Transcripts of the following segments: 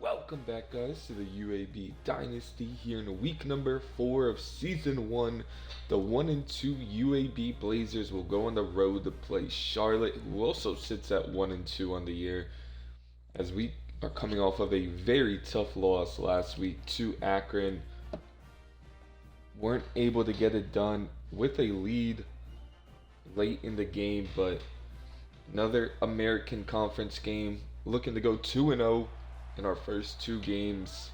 Welcome back, guys, to the UAB Dynasty here in week number 4 of Season 1. The 1 and 2 UAB Blazers will go on the road to play Charlotte, who also sits at 1 and 2 on the year, as we are coming off of a very tough loss last week to Akron. Weren't able to get it done with a lead late in the game, but another American Conference game, looking to go 2-0 in our first 2 games.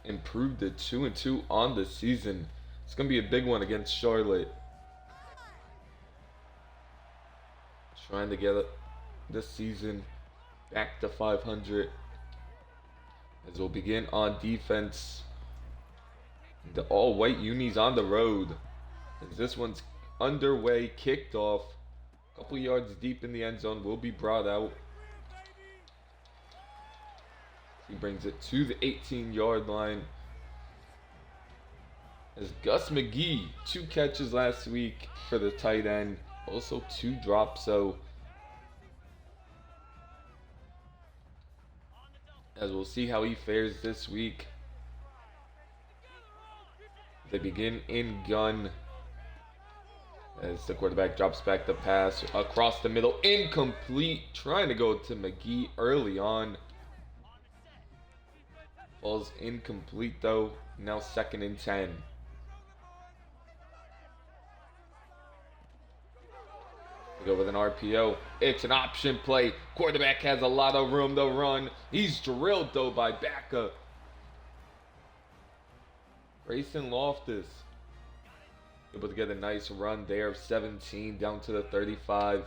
Improved to 2-2 on the season. It's going to be a big one against Charlotte. Trying to get this season back to 500. As we'll begin on defense. The all-white unis on the road. As this one's underway, kicked off. A couple yards deep in the end zone, will be brought out. He brings it to the 18-yard line. As Gus McGee, 2 catches last week for the tight end. Also 2 drops, so as we'll see how he fares this week. They begin in gun. As the quarterback drops back the pass across the middle. Incomplete. Trying to go to McGee early on. Falls incomplete though. Now 2nd and 10. We go with an RPO. It's an option play. Quarterback has a lot of room to run. He's drilled though by Baca. Grayson Loftus able to get a nice run there of 17 down to the 35.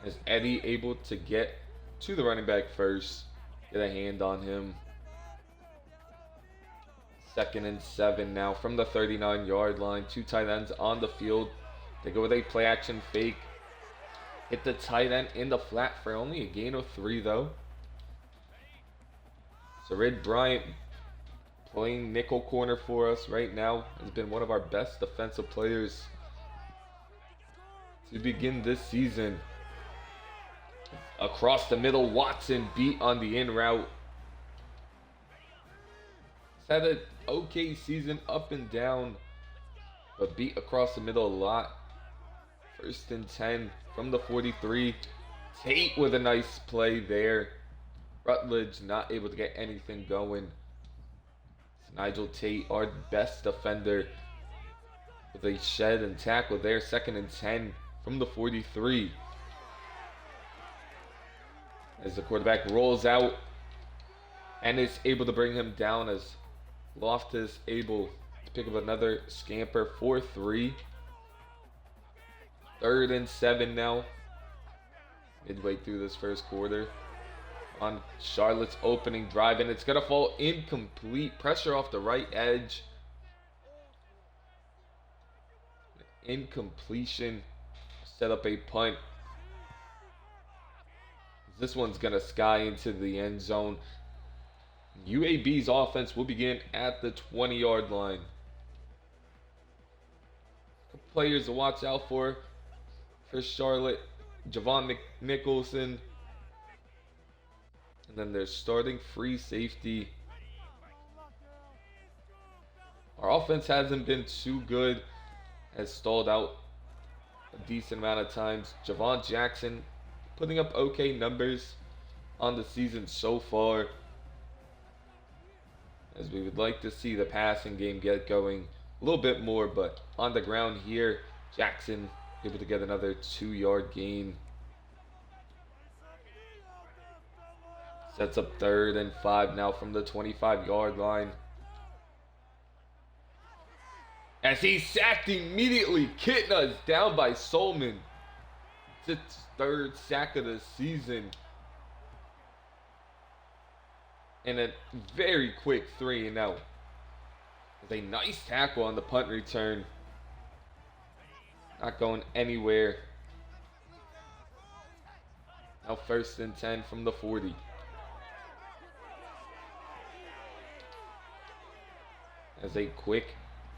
As Eddie able to get to the running back first, get a hand on him. 2nd and 7 now from the 39-yard line. 2 tight ends on the field. They go with a play action fake. Hit the tight end in the flat for only a gain of 3 though. So Red Bryant playing nickel corner for us right now. Has been one of our best defensive players to begin this season. Across the middle, Watson beat on the in route. He's had an okay season up and down, but beat across the middle a lot. 1st and 10 from the 43. Tate with a nice play there. Rutledge not able to get anything going. It's Nigel Tate, our best defender, with a shed and tackle there. 2nd and 10 from the 43. As the quarterback rolls out and is able to bring him down, as Loftus able to pick up another scamper for 3. 3rd and 7 now. Midway through this first quarter. On Charlotte's opening drive, and it's going to fall incomplete. Pressure off the right edge. Incompletion. Set up a punt. This one's going to sky into the end zone. UAB's offense will begin at the 20-yard line. Players to watch out for Charlotte. Javon Nicholson. And then their starting free safety. Our offense hasn't been too good. Has stalled out a decent amount of times. Javon Jackson putting up okay numbers on the season so far, as we would like to see the passing game get going a little bit more, but on the ground here, Jackson able to get another 2-yard gain. Sets up 3rd and 5 now from the 25-yard line. As he's sacked immediately, Kitna is down by Solman. It's its 3rd sack of the season. And a very quick 3 and out. With a nice tackle on the punt return. Not going anywhere. Now 1st and 10 from the 40. As a quick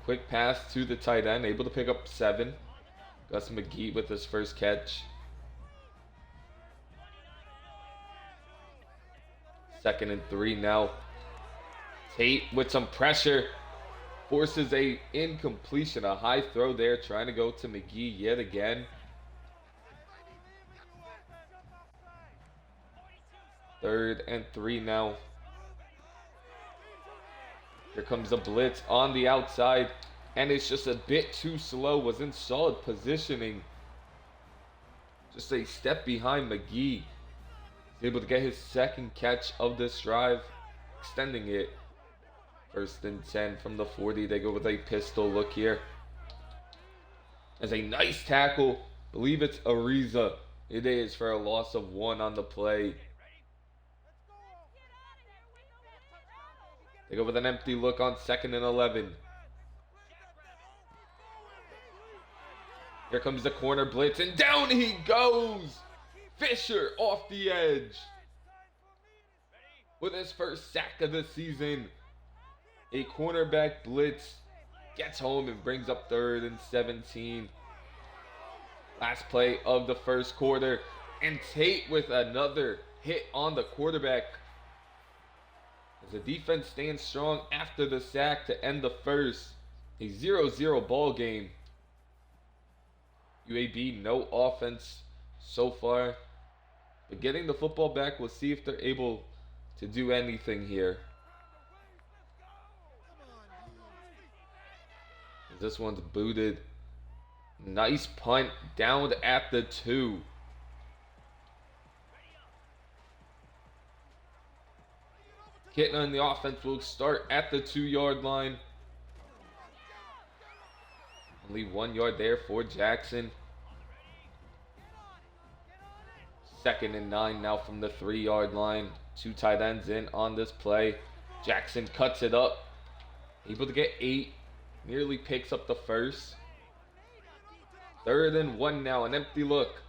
Quick pass to the tight end, able to pick up 7. Gus McGee with his first catch. 2nd and 3 now. Tate with some pressure. Forces a incompletion, a high throw there, trying to go to McGee yet again. 3rd and 3 now. Here comes the blitz on the outside, and it's just a bit too slow. Was in solid positioning. Just a step behind McGee. He's able to get his 2nd catch of this drive, extending it. 1st and 10 from the 40. They go with a pistol look here. As a nice tackle. Believe it's Ariza. It is for a loss of 1 on the play. They go with an empty look on 2nd and 11. Here comes the corner blitz, and down he goes! Fisher off the edge. With his first sack of the season. A cornerback blitz gets home and brings up 3rd and 17. Last play of the first quarter. And Tate with another hit on the quarterback. As the defense stands strong after the sack to end the first. A 0-0 ball game. UAB no offense so far. But getting the football back, we'll see if they're able to do anything here. This one's booted. Nice punt down at the 2. Kitna in the offense will start at the 2-yard line. Only 1 yard there for Jackson. 2nd and 9 now from the 3-yard line. 2 tight ends in on this play. Jackson cuts it up. Able to get 8. Nearly picks up the first. 3rd and 1 now. An empty look.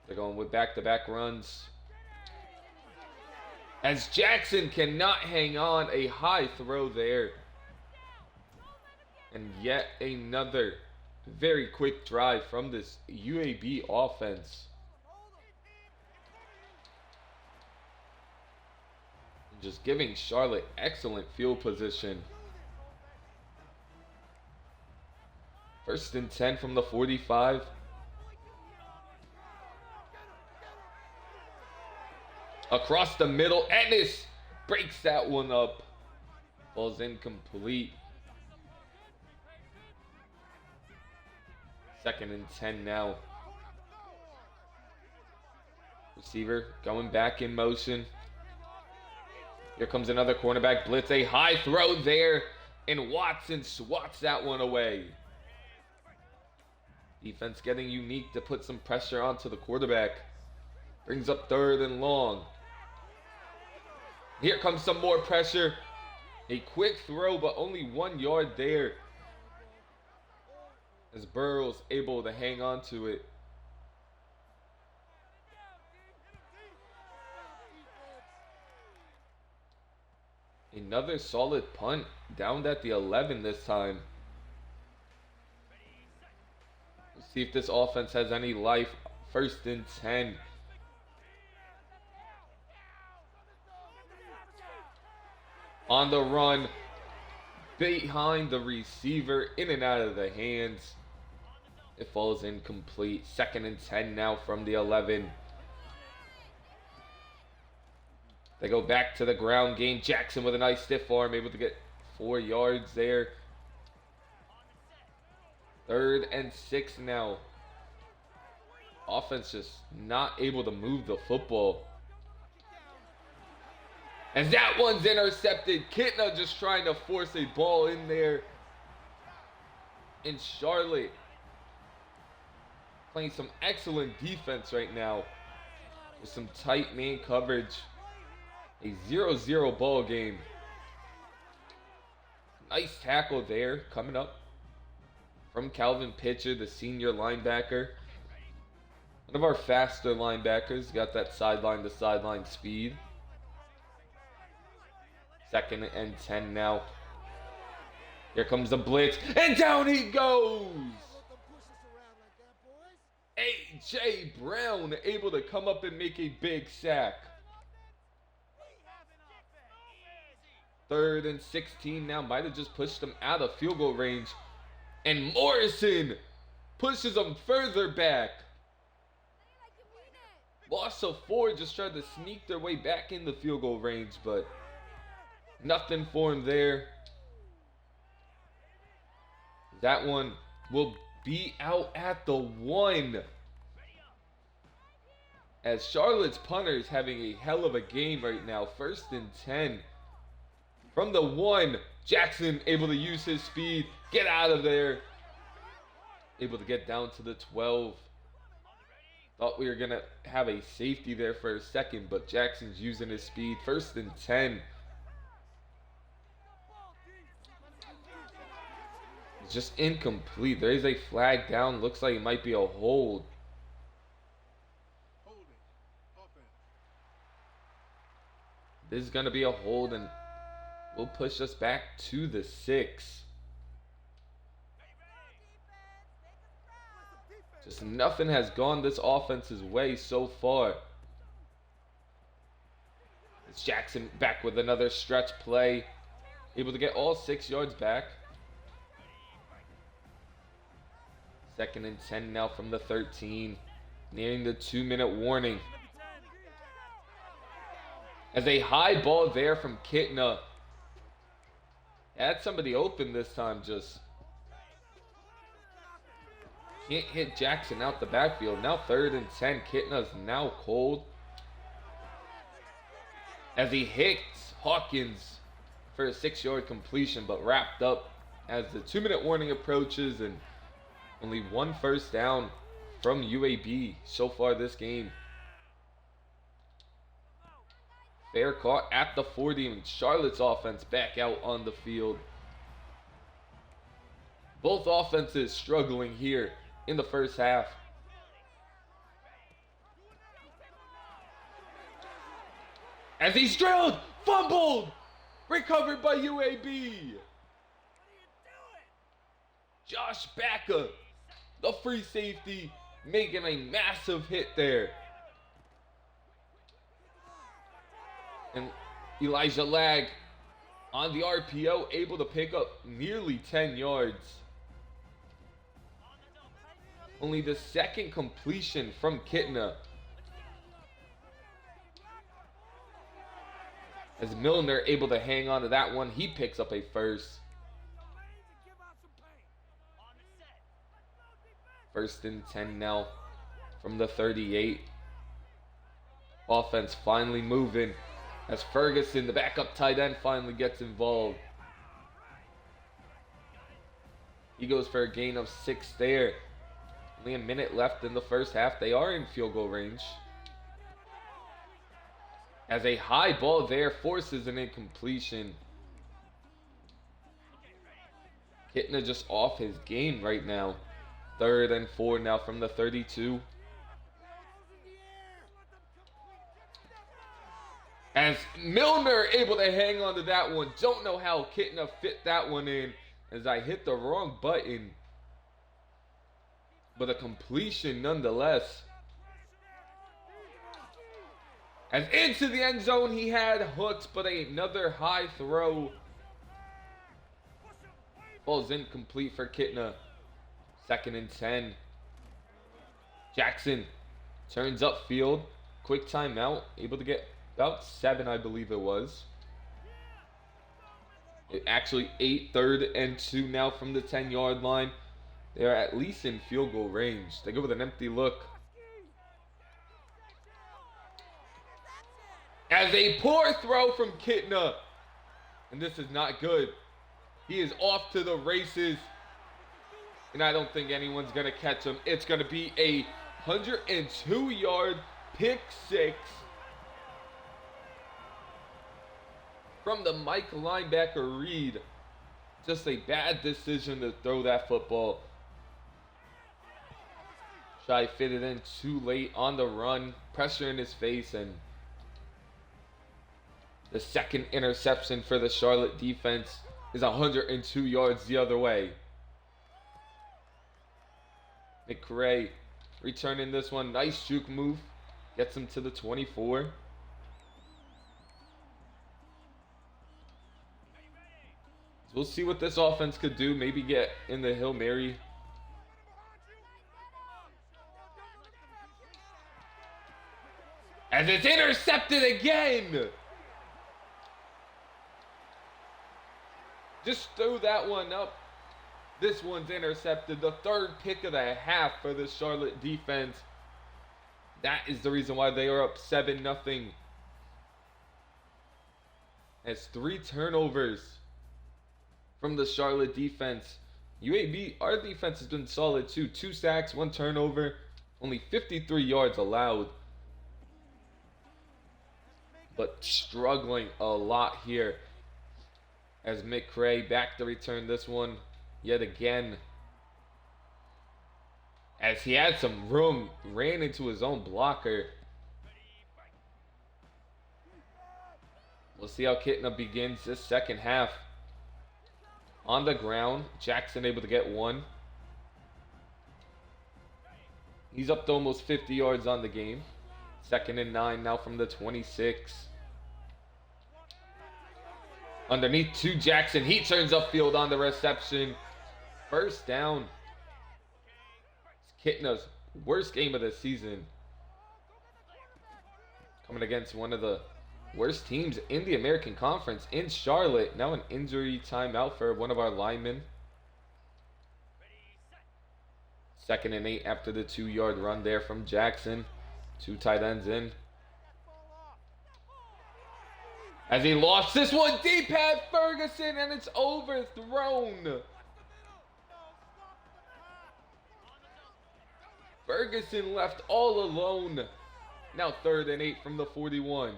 They're going with back-to-back runs. As Jackson cannot hang on. A high throw there. And yet another very quick drive from this UAB offense. Just giving Charlotte excellent field position. 1st and 10 from the 45. Across the middle. Ennis breaks that one up. Ball's incomplete. 2nd and 10 now. Receiver going back in motion. Here comes another cornerback blitz. A high throw there. And Watson swats that one away. Defense getting unique to put some pressure onto the quarterback. Brings up 3rd and long. Here comes some more pressure. A quick throw, but only 1 yard there. As Burrow's able to hang on to it. Another solid punt. Down at the 11 this time. See if this offense has any life. 1st and 10. On the run. Behind the receiver. In and out of the hands. It falls incomplete. 2nd and 10 now from the 11. They go back to the ground game. Jackson with a nice stiff arm. Able to get 4 yards there. 3rd and 6 now. Offense just not able to move the football. As that one's intercepted. Kitna just trying to force a ball in there. And Charlotte playing some excellent defense right now. With some tight man coverage. A 0-0 ball game. Nice tackle there coming up from Calvin Pitcher, the senior linebacker. One of our faster linebackers. Got that sideline to sideline speed. 2nd and 10 now. Here comes the blitz, and down he goes! A.J. Brown able to come up and make a big sack. 3rd and 16 now. Might have just pushed them out of field goal range. And Morrison pushes them further back. Loss of 4, just tried to sneak their way back in the field goal range, but nothing for him there. That one will be out at the 1. As Charlotte's punter is having a hell of a game right now. 1st and 10. From the 1, Jackson able to use his speed, get out of there. Able to get down to the 12. Thought we were going to have a safety there for a second, but Jackson's using his speed. 1st and 10. It's just incomplete. There is a flag down. Looks like it might be a hold. This is going to be a hold, and will push us back to the 6. Just nothing has gone this offense's way so far. It's Jackson back with another stretch play. Able to get all 6 yards back. 2nd and 10 now from the 13. Nearing the 2-minute warning. As a high ball there from Kitna. Had somebody open this time, just can't hit Jackson out the backfield. Now 3rd and 10. Kitna's now cold. As he hits Hawkins for a 6-yard completion, but wrapped up as the 2-minute warning approaches, and only 1 first down from UAB so far this game. Fair caught at the 40, and Charlotte's offense back out on the field. Both offenses struggling here in the first half. As he's drilled, fumbled, recovered by UAB. Josh Backa, the free safety, making a massive hit there. And Elijah Lag on the RPO, able to pick up nearly 10 yards. Only the 2nd completion from Kitna. As Milner able to hang on to that one, he picks up a 1st. 1st and 10 now from the 38. Offense finally moving. As Ferguson, the backup tight end, finally gets involved. He goes for a gain of 6 there. Only a minute left in the first half. They are in field goal range. As a high ball there forces an incompletion. Kitna just off his game right now. 3rd and 4 now from the 32. As Milner able to hang on to that one. Don't know how Kitna fit that one in, as I hit the wrong button. But a completion nonetheless. As into the end zone he had hooked, but another high throw. Falls incomplete for Kitna. 2nd and 10. Jackson turns upfield. Quick timeout. Able to get about 7, I believe it was. Actually 8, 3rd and 2 now from the 10-yard line. They are at least in field goal range. They go with an empty look. As a poor throw from Kitna. And this is not good. He is off to the races. And I don't think anyone's going to catch him. It's going to be a 102-yard pick 6. From the Mike linebacker Reed. Just a bad decision to throw that football. Try fit it in too late on the run. Pressure in his face, and the 2nd interception for the Charlotte defense. is 102 yards the other way. McRae returning this one. Nice juke move. Gets him to the 24. So we'll see what this offense could do. Maybe get in the Hail Mary. As it's intercepted again. Just throw that one up. This one's intercepted. The third pick of the half for the Charlotte defense. That is the reason why they are up 7-0. Has 3 turnovers from the Charlotte defense. UAB, our defense has been solid too. 2 sacks, 1 turnover, only 53 yards allowed. But struggling a lot here as McRae back to return this one yet again. As he had some room, ran into his own blocker. We'll see how Kitna begins this second half. On the ground, Jackson able to get 1. He's up to almost 50 yards on the game. 2nd and 9 now from the 26. Underneath to Jackson. He turns upfield on the reception. First down. It's Kitna's worst game of the season. Coming against one of the worst teams in the American Conference in Charlotte. Now an injury timeout for one of our linemen. 2nd and 8 after the 2-yard run there from Jackson. 2 tight ends in. As he lost this one deep at Ferguson, and it's overthrown. Ferguson left all alone. Now 3rd and 8 from the 41.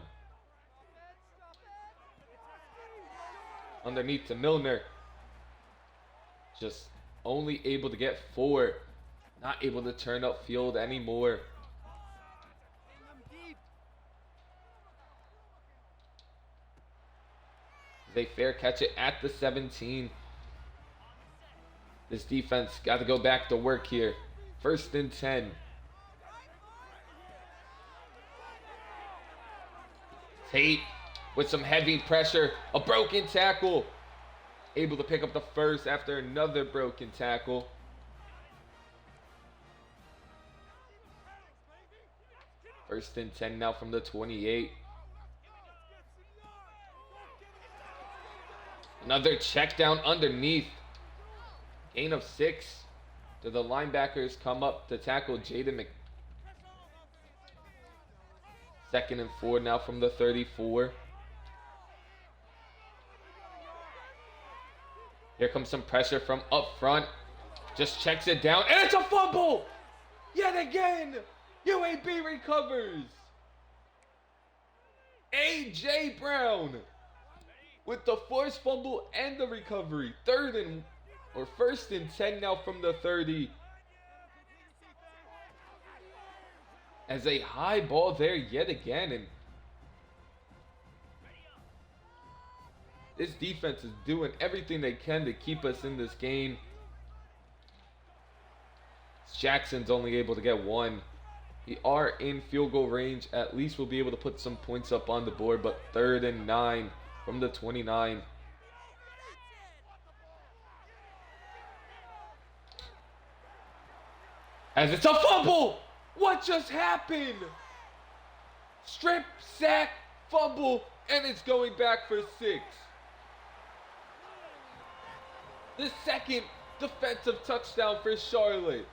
Underneath to Milner. Just only able to get 4. Not able to turn upfield anymore. They fair catch it at the 17. This defense got to go back to work here. 1st and 10. Tate with some heavy pressure. A broken tackle. Able to pick up the first after another broken tackle. First and 10 now from the 28. Another check down underneath. Gain of 6. Do the linebackers come up to tackle Jaden Mc... 2nd and 4 now from the 34. Here comes some pressure from up front. Just checks it down. And it's a fumble! Yet again! UAB recovers! A.J. Brown with the forced fumble and the recovery. 1st and 10 now from the 30. As a high ball there yet again. And this defense is doing everything they can to keep us in this game. Jackson's only able to get 1. We are in field goal range. At least we'll be able to put some points up on the board. But 3rd and 9 from the 29. As it's a fumble! What just happened? Strip, sack, fumble, and it's going back for 6. The 2nd defensive touchdown for Charlotte.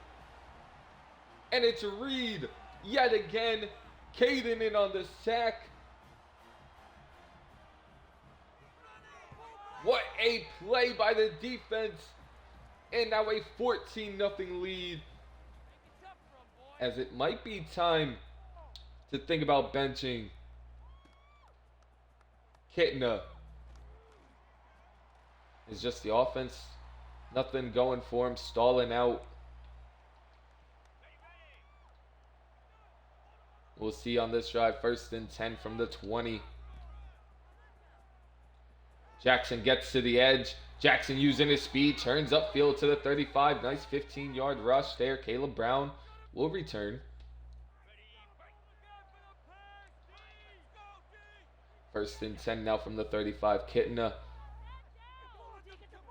And it's Reed yet again. Caden in on the sack. What a play by the defense. And now a 14-0 lead. As it might be time to think about benching Kitna. It's just the offense. Nothing going for him. Stalling out. We'll see on this drive. 1st and 10 from the 20. Jackson gets to the edge. Jackson using his speed, turns upfield to the 35. Nice 15-yard rush there. Caleb Brown will return. First and 10 now from the 35. Kitna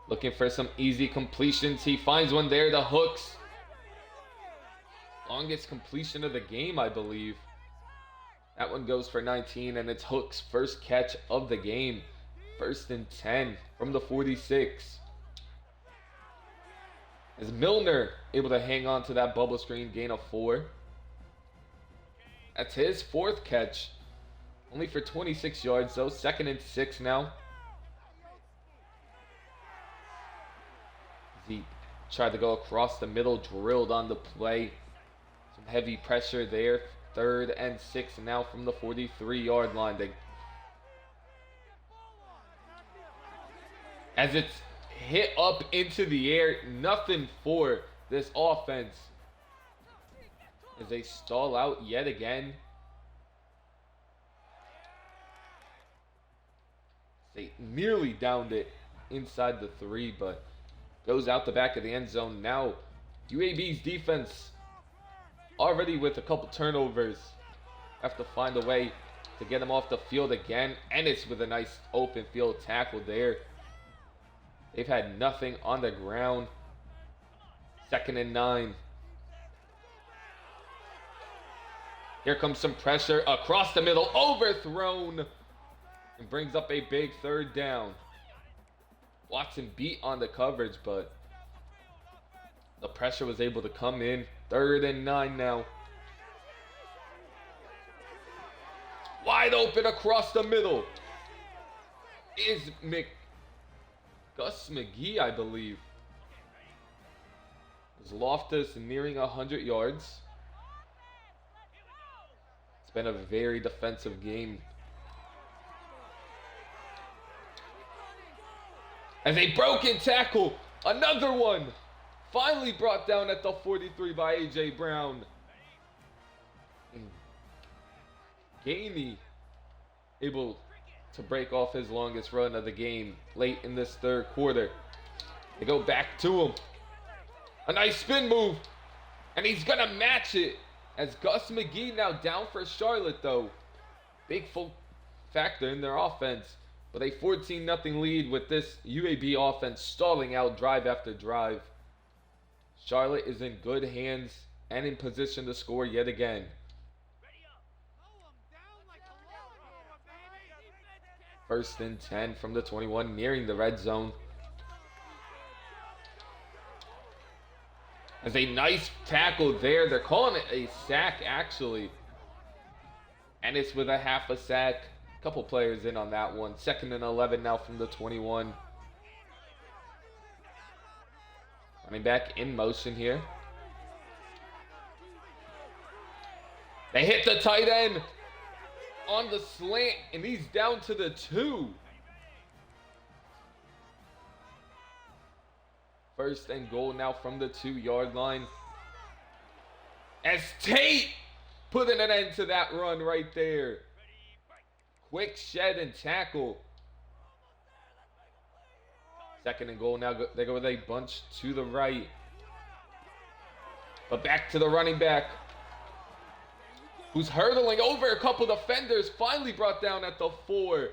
looking for some easy completions. He finds one there. The hooks. Longest completion of the game, I believe. That one goes for 19, and it's Hook's first catch of the game. First and 10 from the 46. As Milner able to hang on to that bubble screen, gain of 4. That's his 4th catch. Only for 26 yards though. Second and 6 now. He tried to go across the middle, drilled on the play. Some heavy pressure there. 3rd and 6 now from the 43-yard line. As it's hit up into the air, nothing for this offense. As they stall out yet again. They nearly downed it inside the 3, but goes out the back of the end zone. Now, UAB's defense already with a couple turnovers. Have to find a way to get them off the field again. Ennis with a nice open field tackle there. They've had nothing on the ground. 2nd and 9. Here comes some pressure across the middle. Overthrown. And brings up a big 3rd down. Watson beat on the coverage, but the pressure was able to come in. 3rd and 9 now. Wide open across the middle. Is Gus McGee, I believe. Is Loftus nearing 100 yards. It's been a very defensive game. As a broken tackle, another one. Finally brought down at the 43 by A.J. Brown. And Gainey able to break off his longest run of the game late in this 3rd quarter. They go back to him. A nice spin move. And he's going to match it. As Gus McGee now down for Charlotte, though. Big full factor in their offense. But a 14-0 lead with this UAB offense stalling out drive after drive. Charlotte is in good hands and in position to score yet again. First and 10 from the 21, nearing the red zone. As a nice tackle there. They're calling it a sack, actually. And it's with a half a sack. Couple players in on that one. 2nd and 11 now from the 21. Running back in motion here. They hit the tight end on the slant, and he's down to the 2. First and goal now from the 2-yard line. As Tate putting an end to that run right there. Quick shed and tackle. 2nd and goal now. They go with a bunch to the right. But back to the running back, who's hurdling over a couple defenders. Finally brought down at the 4.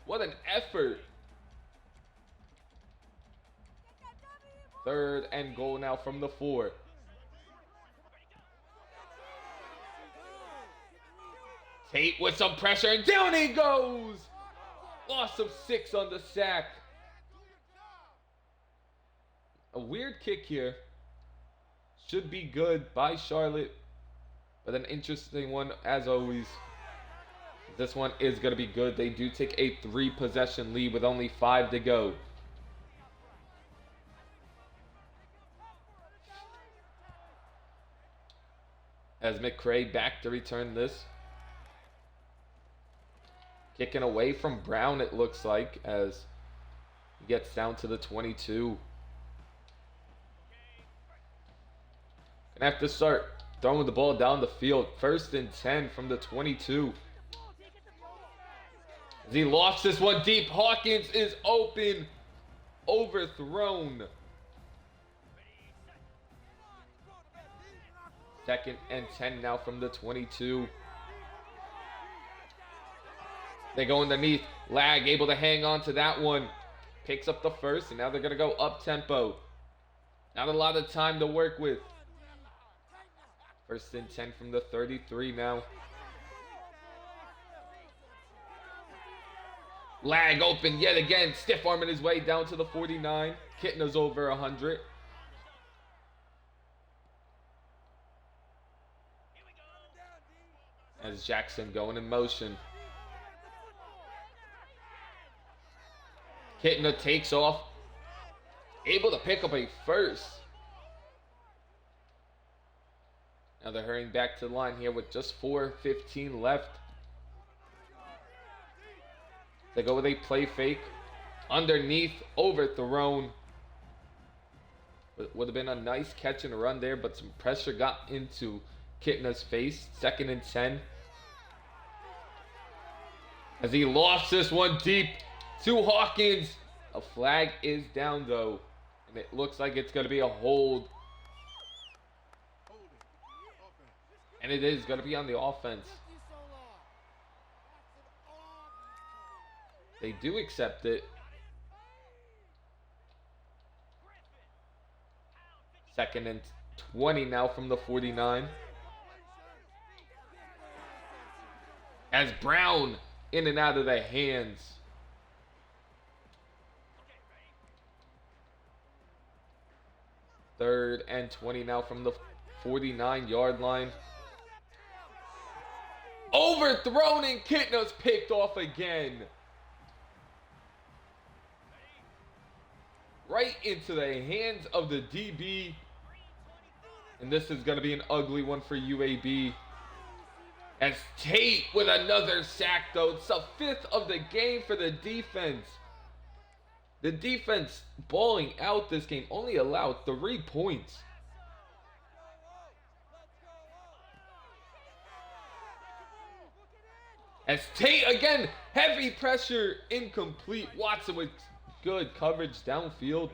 What an effort. 3rd and goal now from the 4. Tate with some pressure, and down he goes! Loss of 6 on the sack. A weird kick here. Should be good by Charlotte, but an interesting one as always. This one is going to be good. They do take a 3-possession lead with only 5 to go. As McCray back to return this. Kicking away from Brown, it looks like, as he gets down to the 22. Gonna have to start throwing the ball down the field. 1st and 10 from the 22. As he lofts this one deep, Hawkins is open, overthrown. 2nd and 10 now from the 22. They go underneath. Lag able to hang on to that one. Picks up the first, and now they're going to go up-tempo. Not a lot of time to work with. 1st and 10 from the 33 now. Lag open yet again. Stiff arming his way down to the 49. Kitna's over 100. As Jackson going in motion. Kitna takes off. Able to pick up a first. Now they're hurrying back to the line here with just 4:15 left. They go with a play fake. Underneath, overthrown. Would have been a nice catch and run there, but some pressure got into Kitna's face. 2nd and 10. As he lost this one deep to Hawkins. A flag is down though. And it looks like it's going to be a hold. And it is going to be on the offense. They do accept it. 2nd and 20 now from the 49. As Brown in and out of the hands. Third and 20 now from the 49-yard line. Overthrown, and Kitna's picked off again. Right into the hands of the DB. And this is going to be an ugly one for UAB. As Tate with another sack, though. It's the 5th of the game for the defense. The defense balling out this game, only allowed 3 points. As Tate again, heavy pressure, incomplete. Watson with good coverage downfield.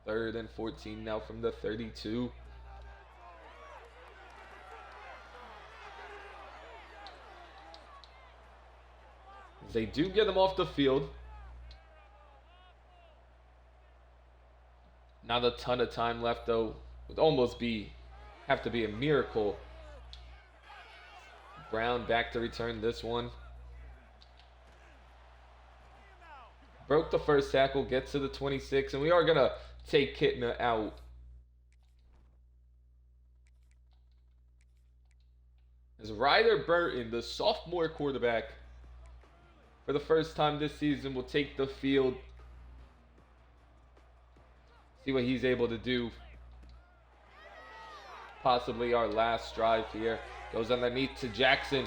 3rd and 14 now from the 32. They do get them off the field. Not a ton of time left though. Would almost have to be a miracle. Brown back to return this one. Broke the first tackle, gets to the 26, and we are going to take Kitna out. As Ryder Burton, the sophomore quarterback, for the first time this season, will take the field. See what he's able to do. Possibly our last drive here. Goes underneath to Jackson.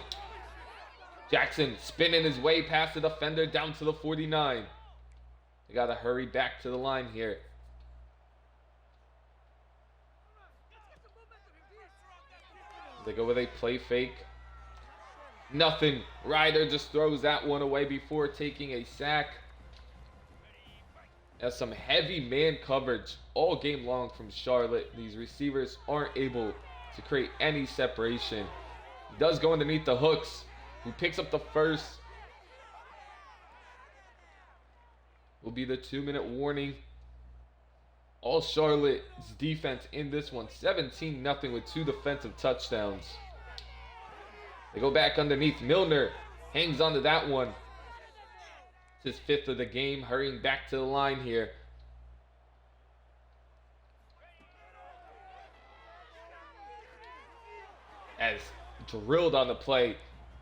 Jackson spinning his way past the defender down to the 49. They got to hurry back to the line here. They go with a play fake. Nothing. Ryder just throws that one away before taking a sack. That's some heavy man coverage all game long from Charlotte. These receivers aren't able to create any separation. He does go underneath the hooks. Who picks up the first. Will be the 2-minute warning. All Charlotte's defense in this one. 17-0 with 2 defensive touchdowns. They go back underneath. Milner hangs onto that one. It's his 5th of the game. Hurrying back to the line here. As drilled on the play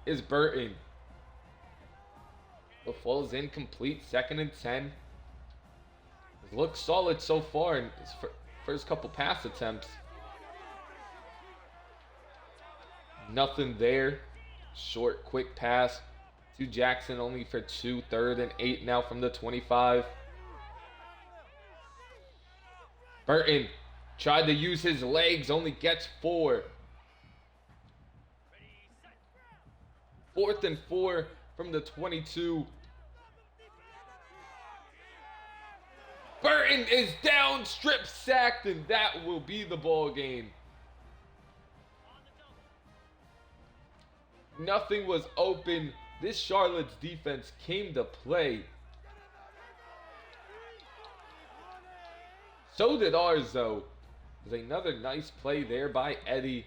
is Burton. The falls incomplete. 2nd and 10. It looks solid so far in his first couple pass attempts. Nothing there. Short, quick pass to Jackson, only for 2. 3rd and 8 now from the 25. Burton tried to use his legs, only gets 4. 4th and 4 from the 22. Burton is down, strip sacked, and that will be the ball game. Nothing was open. This Charlotte's defense came to play. So did ours, though. There's another nice play there by Eddie.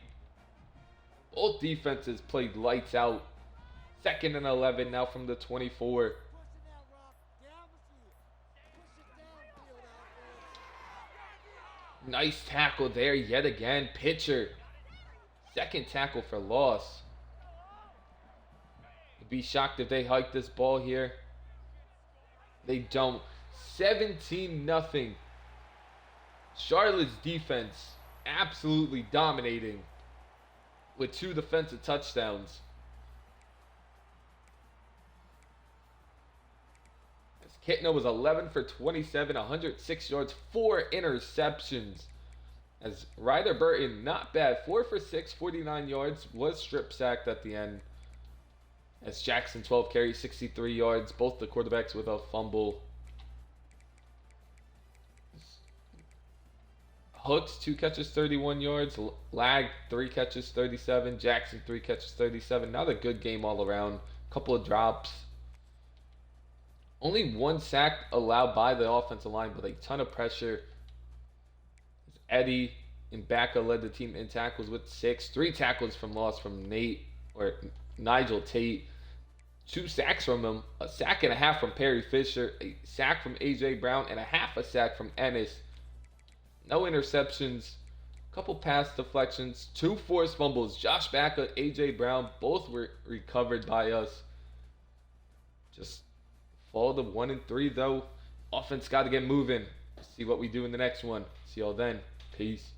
Both defenses played lights out. 2nd and 11 now from the 24. Nice tackle there yet again. Pitcher. 2nd tackle for loss. I'd be shocked if they hike this ball here. They don't. 17-0. Charlotte's defense absolutely dominating with 2 defensive touchdowns. As Kitna was 11 for 27, 106 yards, 4 interceptions. As Ryder Burton, not bad, 4 for 6, 49 yards, was strip sacked at the end. As Jackson, 12 carries, 63 yards, both the quarterbacks with a fumble. Hooks, 2 catches, 31 yards. Lag, 3 catches, 37. Jackson, 3 catches, 37. Not a good game all around. Couple of drops. Only 1 sack allowed by the offensive line, but a ton of pressure. Eddie Mbaka led the team in tackles with 6. 3 tackles from loss from Nigel Tate. 2 sacks from him. A sack and a half from Perry Fisher. A sack from A.J. Brown. And a half a sack from Ennis. No interceptions, couple pass deflections, 2 forced fumbles. Josh Backa, A.J. Brown, both were recovered by us. Just fall to 1 and 3 though. Offense got to get moving. See what we do in the next one. See y'all then. Peace.